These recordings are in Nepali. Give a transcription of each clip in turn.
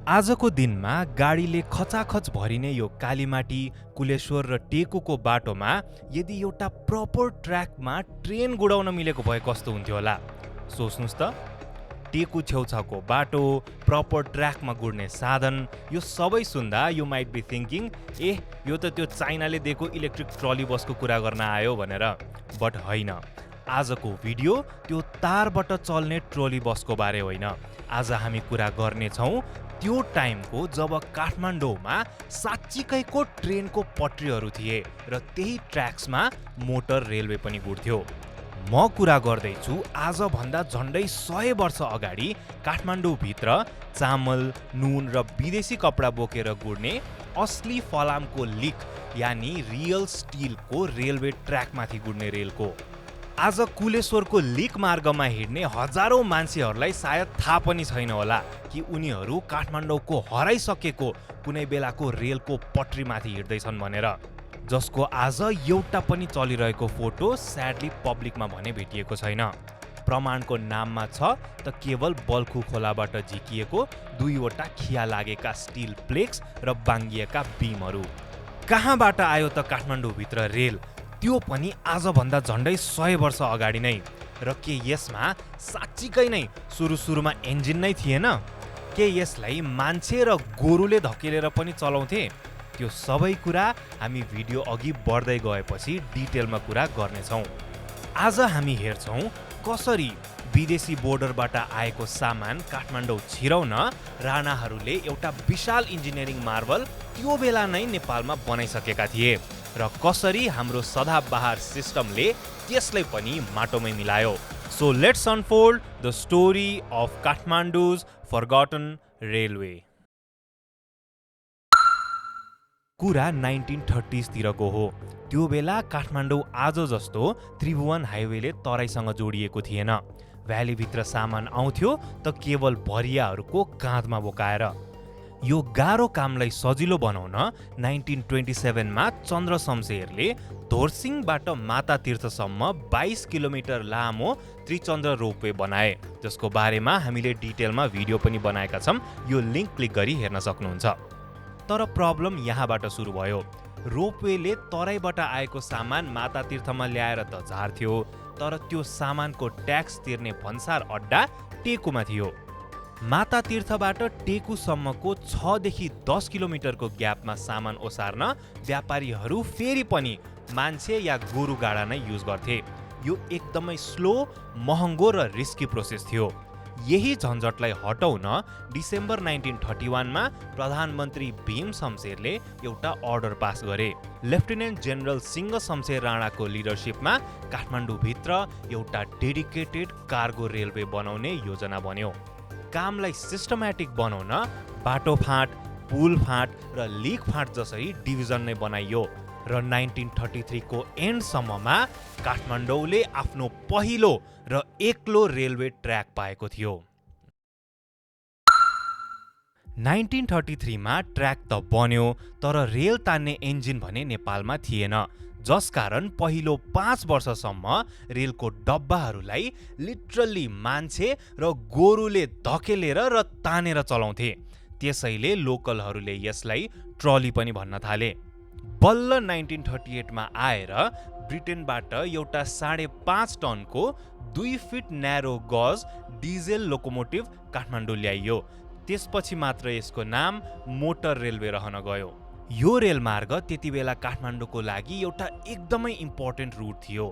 आजको दिनमा गाडीले खचाखच भरिने यो कालीमाटी, कुलेश्वर र टेकुको बाटोमा यदि एउटा प्रपर ट्र्याकमा ट्रेन गुडाउन मिलेको भए कस्तो हुन्थ्यो होला। सोच्नुस् त, टेकु छेउछाउको बाटो, प्रपर ट्र्याकमा गुड्ने साधन, यो सबै सुन्दा यु माइट बी थिङ्किङ यो त त्यो चाइनाले दिएको इलेक्ट्रिक ट्रली बसको कुरा गर्न आयो भनेर। बट होइन, आजको भिडियो त्यो तारबाट चल्ने ट्रोली बसको बारे होइन। आज हामी कुरा गर्नेछौँ त्यो टाइमको जब काठमाडौँमा साँच्चीकैको ट्रेनको पटरीहरू थिए र त्यही ट्र्याक्समा मोटर रेलवे पनि गुड्थ्यो। म कुरा गर्दैछु आजभन्दा झन्डै 100 वर्ष अगाडि काठमाडौँभित्र चामल, नुन र विदेशी कपडा बोकेर गुड्ने असली फलामको लिक यानि रियल स्टिलको रेलवे ट्र्याकमाथि गुड्ने रेलको। आज कुलेश्वरको लिक मार्गमा हिँड्ने हजारौं मान्छेहरूलाई सायद थाहा पनि छैन होला कि उनीहरू काठमाडौँको हराइसकेको कुनै बेलाको रेलको पटरीमाथि हिँड्दैछन् भनेर, जसको आज एउटा पनि चलिरहेको फोटो स्याडली पब्लिकमा भने भेटिएको छैन। प्रमाणको नाममा छ त केवल बल्खु खोलाबाट झिकिएको 2वटा खिया लागेका स्टिल प्लेक्स र बाङ्गिएका बिमहरू। कहाँबाट आयो त काठमाडौँभित्र रेल, त्यो पनि आजभन्दा झन्डै 100 वर्ष अगाडि नै? र के यसमा साँच्चीकै नै सुरुमा इन्जिन नै थिएन? के यसलाई मान्छे र गोरुले धकेलेर पनि चलाउँथे? त्यो सबै कुरा हामी भिडियो अघि बढ्दै गएपछि डिटेलमा कुरा गर्नेछौँ। आज हामी हेर्छौँ कसरी विदेशी बोर्डरबाट आएको सामान काठमाडौँ छिराउन राणाहरूले एउटा विशाल इन्जिनियरिङ मार्बल त्यो बेला नै नेपालमा बनाइसकेका थिए र कसरी हाम्रो सदाबहार सिस्टमले त्यसलाई पनि माटोमै मिलायो। So let's unfold the story of Kathmandu's forgotten railway. कुरा 1930s तिरको हो। त्यो बेला काठमाडौँ आज जस्तो त्रिभुवन हाइवेले तराईसँग जोडिएको थिएन। भ्यालीभित्र सामान आउँथ्यो त केवल भरियाहरूको काँधमा बोकाएर। यो गाह्रो कामलाई सजिलो बनाउन 1927 मा चन्द्र शमशेरले धोरसिङबाट माता तीर्थसम्म 22 किलोमिटर लामो त्रिचन्द्र रोपवे बनाए, जसको बारेमा हामीले डिटेलमा भिडियो पनि बनाएका छौँ। यो लिङ्क क्लिक गरी हेर्न सक्नुहुन्छ। तर प्रब्लम यहाँबाट सुरु भयो। रोपवेले तराईबाट आएको सामान माता तीर्थमा ल्याएर त झार्थ्यो, तर त्यो सामानको ट्याक्स तिर्ने भन्सार अड्डा टेकुमा थियो। माता तीर्थबाट टेकुसम्मको 6 देखि 10 किलोमिटरको ग्यापमा सामान ओसार्न व्यापारीहरू फेरि पनि मान्छे या गोरु गाडा नै युज गर्थे। यो एकदमै स्लो, महँगो र रिस्की प्रोसेस थियो। यही झन्झटलाई हटाउन डिसेम्बर 1931 मा प्रधानमन्त्री भीम शमशेरले एउटा अर्डर पास गरे। लेफ्टिनेन्ट जेनरल सिंह शमशेर राणाको लिडरसिपमा काठमाडौँभित्र एउटा डेडिकेटेड कार्गो रेलवे बनाउने योजना बन्यो। कामलाई सिस्टमेटिक बनाउन बाटो फाँट, पुल फाँट र लिक फाँट जसरी डिभिजन नै बनाइयो र 1933 को एन्डसम्ममा काठमाडौँले आफ्नो पहिलो र एक्लो रेलवे ट्र्याक पाएको थियो। 1933 मा ट्र्याक त बन्यो, तर रेल तान्ने इन्जिन भने नेपालमा थिएन, जसकारण पहिलो 5 वर्षसम्म रेलको डब्बाहरूलाई लिटरली मान्छे र गोरुले धकेलेर र तानेर चलाउँथे। त्यसैले लोकलहरूले यसलाई ट्रली पनि भन्न थाले। बल्ल 1938 मा आएर ब्रिटेनबाट एउटा 5.5 टनको 2 फिट न्यारो गज डिजेल लोकोमोटिभ काठमाडौँ ल्याइयो। त्यसपछि मात्र यसको नाम मोटर रेलवे रहन गयो। यो रेलमार्ग त्यति बेला काठमाडौँको लागि एउटा एकदमै इम्पोर्टेन्ट रुट थियो।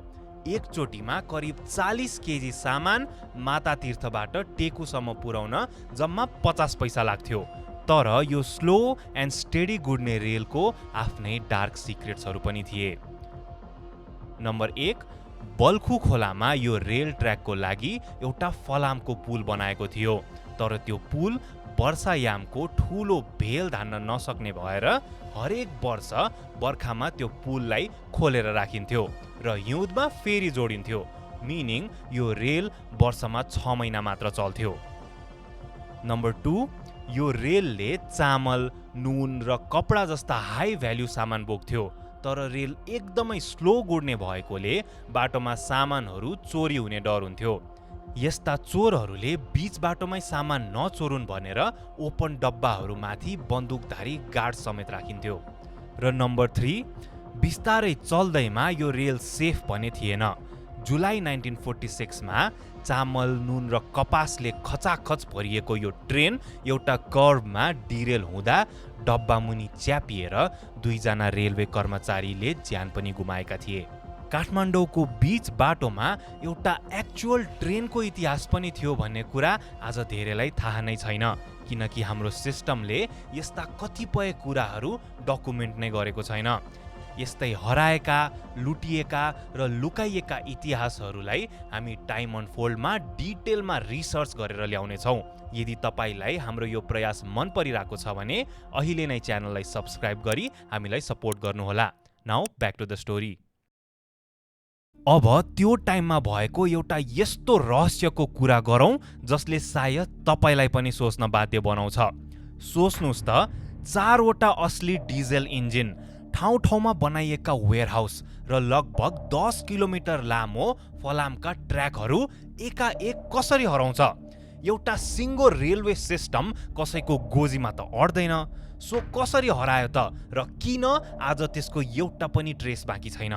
एकचोटिमा करिब 40 केजी सामान माता तीर्थबाट टेकुसम्म पुर्याउन जम्मा 50 पैसा लाग्थ्यो। तर यो स्लो एन्ड स्टेडी गुड्ने रेलको आफ्नै डार्क सिक्रेट्सहरू पनि थिए। नम्बर 1, बल्खु खोलामा यो रेल ट्र्याकको लागि एउटा फलामको पुल बनाएको थियो, तर त्यो पुल वर्षायामको ठुलो भेल धान्न नसक्ने भएर हरेक वर्ष बर्खामा त्यो पुललाई खोलेर राखिन्थ्यो र हिउँदमा फेरि जोडिन्थ्यो, मिनिङ यो रेल वर्षमा 6 महिना मात्र चल्थ्यो। नम्बर 2, यो रेलले चामल, नुन र कपडा जस्ता हाई भ्याल्यु सामान बोक्थ्यो, तर रेल एकदमै स्लो गुड्ने भएकोले बाटोमा सामानहरू चोरी हुने डर हुन्थ्यो। यस्ता चोरहरूले बीच बाटोमै सामान नचोरुन् भनेर ओपन डब्बाहरूमाथि बन्दुकधारी गार्ड समेत राखिन्थ्यो। र नम्बर 3, बिस्तारै चल्दैमा यो रेल सेफ भने थिएन। जुलाई 1946 मा चामल, नुन र कपासले खचाखच भरिएको यो ट्रेन एउटा कर्भमा डिरेल हुँदा डब्बा मुनि च्यापिएर 2 जना रेलवे कर्मचारीले ज्यान पनि गुमाएका थिए। काठमाडौँको बीच बाटोमा एउटा एक्चुअल ट्रेनको इतिहास पनि थियो भन्ने कुरा आज धेरैलाई थाहा नै छैन, किनकि हाम्रो सिस्टमले यस्ता कतिपय कुराहरू डकुमेन्ट नै गरेको छैन। यस्तै हराएका, लुटिएका र लुकाइएका इतिहासहरूलाई हामी टाइम अनफोल्डमा डिटेलमा रिसर्च गरेर ल्याउनेछौँ। यदि तपाईलाई हाम्रो यो प्रयास मन परिरहेको छ भने अहिले नै च्यानललाई सब्स्क्राइब गरी हामीलाई सपोर्ट गर्नुहोला। Now back to the story. अब त्यो टाइममा भएको एउटा यस्तो रहस्यको कुरा गरौँ जसले सायद तपाईलाई पनि सोच्न बाध्य बनाउँछ। सोच्नुस् त, 4 वटा असली डिजेल इन्जिन, ठाउँ ठाउँमा बनाइएका वेयरहाउस र लगभग 10 किलोमिटर लामो फलामका ट्र्याकहरू एकाएक कसरी हराउँछ? एउटा सिङ्गो रेलवे सिस्टम कसैको गोजीमा त अड्दैन। सो कसरी हरायो त र किन आज त्यसको एउटा पनि ट्रेस बाँकी छैन?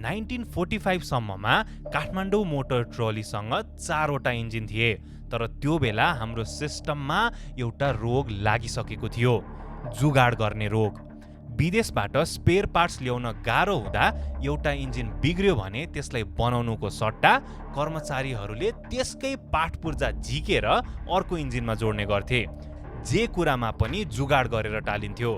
1945 सम्ममा काठमाडौँ मोटर ट्रलीसँग 4 वटा इन्जिन थिए, तर त्यो बेला हाम्रो सिस्टममा एउटा रोग लागिसकेको थियो, जुगाड गर्ने रोग। विदेशबाट स्पेयर पार्ट्स ल्याउन गाह्रो हुँदा एउटा इन्जिन बिग्रियो भने त्यसलाई बनाउनुको सट्टा कर्मचारीहरूले त्यसकै पार्ट पुर्जा झिकेर अर्को इन्जिनमा जोड्ने गर्थे, जे कुरामा पनि जुगाड गरेर टालिन्थ्यो।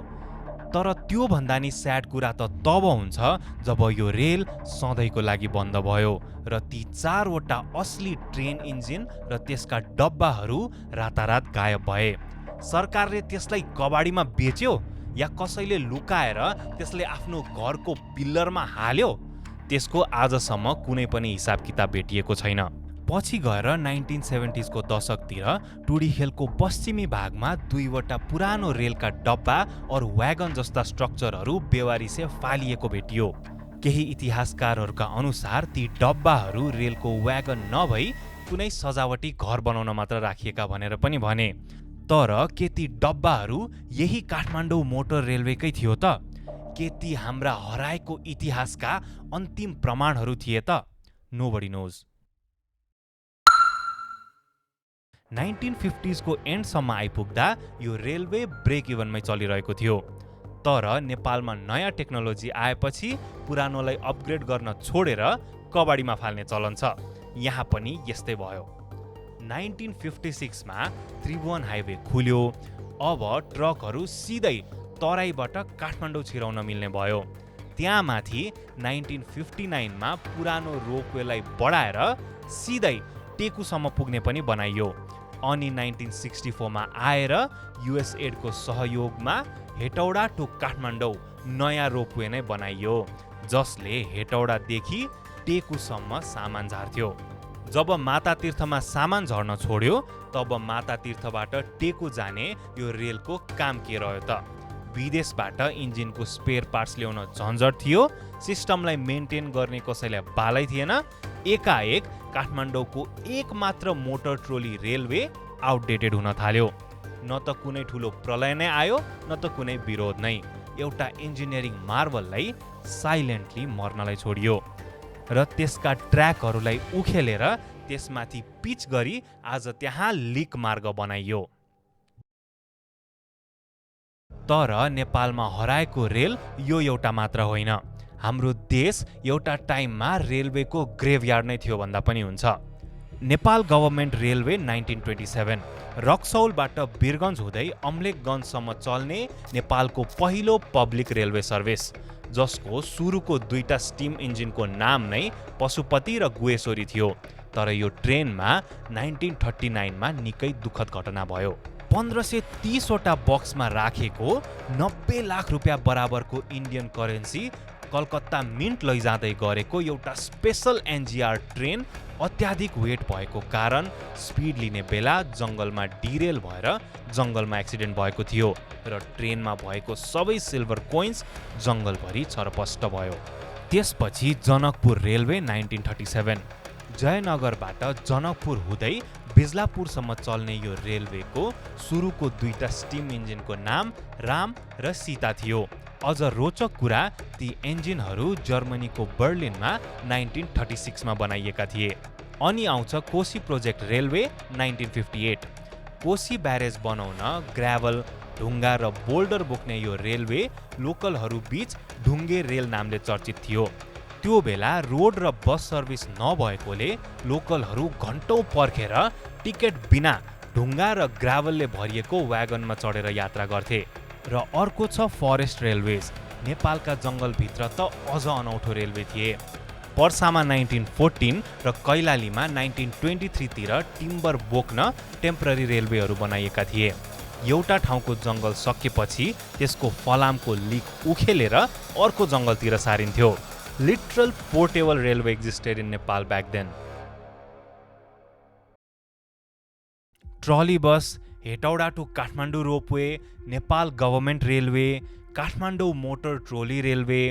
तर त्यो भन्दा नि स्याड कुरा त तब हुन्छ जब यो रेल सधैँको लागि बन्द भयो र ती 4 वटा असली ट्रेन इन्जिन र त्यसका डब्बाहरू रातारात गायब भए। सरकारले त्यसलाई कबाडीमा बेच्यो या कसैले लुकाएर त्यसले आफ्नो घरको पिल्लरमा हाल्यो? त्यसको आजसम्म कुनै पनि हिसाब किताब भेटिएको छैन। पछि गएर 1970s को दशकतिर टुडिखेलको पश्चिमी भागमा 2 वटा पुरानो रेलका डब्बा और व्यागन जस्ता स्ट्रक्चरहरू बेवारिसे फालिएको भेटियो। केही इतिहासकारहरूका अनुसार ती डब्बाहरू रेलको व्यागन नभई कुनै सजावटी घर बनाउन मात्र राखिएका भनेर पनि भने। तर के ती डब्बाहरू यही काठमाडौँ मोटर रेलवेकै थियो त? के ती हाम्रा हराएको इतिहासका अन्तिम प्रमाणहरू थिए त? Nobody knows. 1950s को एन्डसम्म आइपुग्दा यो रेलवे ब्रेक इभनमै चलिरहेको थियो। तर नेपालमा नयाँ टेक्नोलोजी आएपछि पुरानोलाई अपग्रेड गर्न छोडेर कबाडीमा फाल्ने चलन छ। यहाँ पनि यस्तै भयो। 1956 मा त्रिभुवन हाइवे खुल्यो। अब ट्रकहरू सिधै तराईबाट काठमाडौँ छिराउन मिल्ने भयो। त्यहाँ माथि 1959 मा पुरानो रोपवेलाई बढाएर सिधै टेकुसम्म पुग्ने पनि बनाइयो। अनि 1964 मा आएर युएसएड को सहयोगमा हेटौडा टु काठमाडौँ नयाँ रोपवे नै बनाइयो, जसले हेटौडादेखि टेकुसम्म सामान झार्थ्यो। जब माता तीर्थमा सामान झर्न छोड्यो तब माता तीर्थबाट टेकु जाने यो रेलको काम के रह्यो त? विदेशबाट इन्जिनको स्पेयर पार्ट्स ल्याउन झन्झट थियो, सिस्टमलाई मेन्टेन गर्ने कसैलाई बालै थिएन। एकाएक काठमाडौँको एकमात्र मोटर ट्रोली रेलवे आउटडेटेड हुन थाल्यो। न त कुनै ठुलो प्रलय नै आयो, न त कुनै विरोध नै। एउटा इन्जिनियरिङ मार्वललाई साइलेन्टली मर्नलाई छोडियो र त्यसका ट्र्याकहरूलाई उखेलेर त्यसमाथि पिच गरी आज त्यहाँ लिक मार्ग बनाइयो। तर नेपालमा हराएको रेल यो एउटा मात्र होइन। हाम्रो देश एउटा टाइममा रेलवेको ग्रेभयार्ड नै थियो भन्दा पनि हुन्छ। नेपाल गभर्मेन्ट रेलवे 1927 रक्सौलबाट वीरगञ्ज हुँदै अम्लेखगञ्जसम्म चल्ने नेपालको पहिलो पब्लिक रेलवे सर्भिस, जसको सुरुको 2टा स्टिम इन्जिनको नाम नै पशुपति र गुहेश्वरी थियो। तर यो ट्रेनमा 1939 मा निकै दुःखद घटना भयो। 1530 वटा बक्समा राखेको 90 लाख रुपियाँ बराबरको इन्डियन करेन्सी कलकत्ता मिन्ट लैजाँदै गरेको एउटा स्पेशल एनजीआर ट्रेन अत्याधिक वेट भएको कारण स्पिड लिने बेला जङ्गलमा डिरेल भएर जङ्गलमा एक्सिडेन्ट भएको थियो र ट्रेनमा भएको सबै सिल्भर कोइन्स जङ्गलभरि छरपष्ट भयो। त्यसपछि जनकपुर रेलवे 1937। जयनगरबाट जनकपुर हुँदै बिजलापुरसम्म चल्ने यो रेलवेको सुरुको दुईटा स्टिम इन्जिनको नाम राम र सीता थियो। अझ रोचक कुरा, ती इन्जिनहरू जर्मनीको बर्लिनमा 1936 मा बनाइएका थिए। अनि आउँछ Koshi project railway 1958। Koshi barrage बनाउन ग्राभल, ढुङ्गा र बोल्डर बोक्ने यो रेलवे लोकलहरू बीच ढुङ्गे रेल नामले चर्चित थियो। त्यो बेला रोड र बस सर्भिस नभएकोले लोकलहरू घन्टौँ पर्खेर टिकट बिना ढुङ्गा र ग्राभलले भरिएको व्यागनमा चढेर यात्रा गर्थे। र अर्को छ फरेस्ट रेलवेज। नेपालका जङ्गलभित्र त अझ अनौठो रेलवे थिए। पर्सामा 1914 र कैलालीमा 1923 तिर टिम्बर बोक्न टेम्पररी रेलवेहरू बनाइएका थिए। एउटा ठाउँको जङ्गल सकेपछि त्यसको फलामको लिक उखेलेर अर्को जङ्गलतिर सारिन्थ्यो। Literal portable railway existed in Nepal back then. Trolley bus, Hetauda to Kathmandu ropeway, Nepal government railway, Kathmandu motor trolley railway.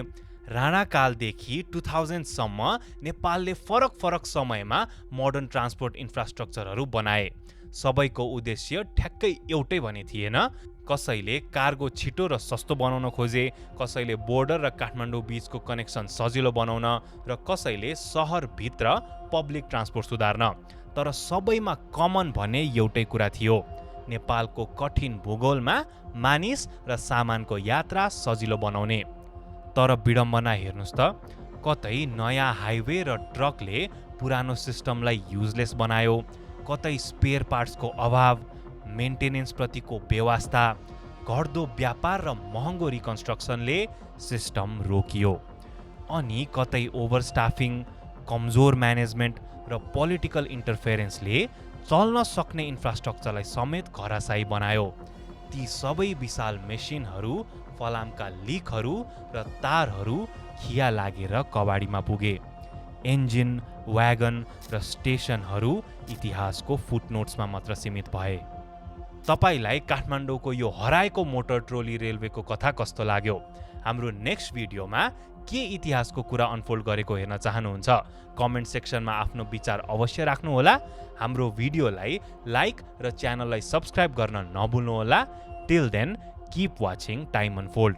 राणाकालदेखि 2000 सम्म नेपालले फरक फरक समयमा मोडर्न ट्रान्सपोर्ट इन्फ्रास्ट्रक्चरहरू बनाए। सबैको उद्देश्य ठ्याक्कै एउटै भने थिएन। कसैले कार्गो छिटो र सस्तो बनाउन खोजे, कसैले बोर्डर र काठमाडौँ बीचको कनेक्सन सजिलो बनाउन, र कसैले सहरभित्र पब्लिक ट्रान्सपोर्ट सुधार्न। तर सबैमा कमन भने एउटै कुरा थियो, नेपालको कठिन भूगोलमा मानिस र सामानको यात्रा सजिलो बनाउने। तर विडम्बना हेर्नुस् त, कतै नयाँ हाइवे र ट्रकले पुरानो सिस्टमलाई युजलेस बनायो, कतै स्पेयर पार्ट्सको अभाव, मेन्टेनेन्स प्रतिको बेवास्ता, घट्दो व्यापार र महँगो रिकन्स्ट्रक्सनले सिस्टम रोकियो। अनि कतै ओभरस्टाफिङ, कमजोर म्यानेजमेन्ट र पोलिटिकल इन्टरफेरेन्सले चल्न सक्ने इन्फ्रास्ट्रक्चरलाई समेत घरासाई बनायो। ती सबै विशाल मेसिनहरू, फलामका लिकहरू र तारहरू खिया लागेर कबाडीमा पुगे। इन्जिन, व्यागन र स्टेसनहरू इतिहासको फुटनोट्समा मात्र सीमित भए। तपाईलाई काठमाडौँको यो हराएको मोटर ट्रोली रेलवेको कथा कस्तो लाग्यो? हाम्रो नेक्स्ट भिडियोमा के इतिहासको कुरा अनफोल्ड गरेको हेर्न चाहनुहुन्छ? कमेन्ट सेक्सनमा आफ्नो विचार अवश्य राख्नुहोला। हाम्रो भिडियोलाई लाइक र च्यानललाई सब्स्क्राइब गर्न नभुल्नुहोला। Till then, keep watching time unfold.